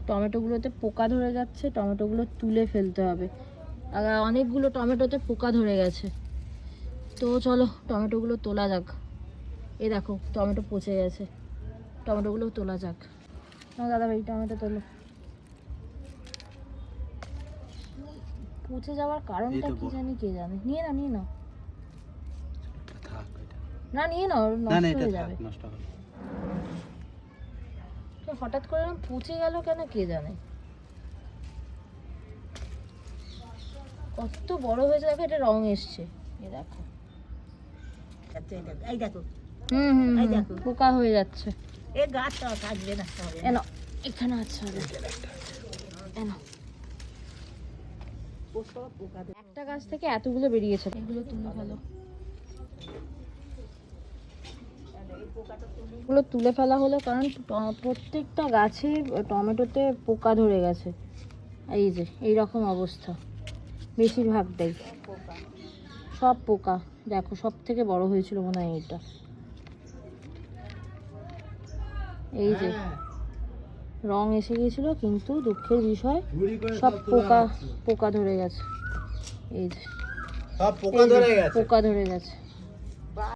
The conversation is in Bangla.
টমেটোগুলোতে পোকা ধরে যাচ্ছে, টমেটোগুলো তুলে ফেলতে হবে। আর অনেকগুলো টমেটোতে পোকা ধরে গেছে, তো চলো টমেটোগুলো তোলা যাক। এই দেখো টমেটো পচে গেছে, টমেটোগুলো তোলা যাক। দাদা ভাই টমেটো তোলো। পচে যাওয়ার কারণটা কি জানি, কে জানে। নিয়ে নাও নিয়ে নাও, না নিয়ে নাও, নষ্ট হয়ে যাবে। হঠাৎ করে পচে গেল কেন কে জানে। কত বড় হয়েছে দেখো, এটা রং এসছে, এই দেখো। এই দেখো, পোকা হয়ে যাচ্ছে। এই গাছটা থাকবে না, এনো এখানে আছে, এনো। একটা গাছ থেকে এতগুলো বেরিয়েছে, এগুলো তুলে ফেলো। এগুলো তুলে ফেলা হলো কারণ প্রত্যেকটা গাছে টমেটোতে পোকা ধরে গেছে। এই যে এইরকম অবস্থা, বেশিরভাগটাই সব পোকা। দেখো সব থেকে বড় হয়েছিল মনে হয় এটা। এই যে রং এসে গিয়েছিল, কিন্তু দুঃখের বিষয় সব পোকা ধরে গেছে। এই যে সব পোকা ধরে গেছে। পোকা ধরে গেছে।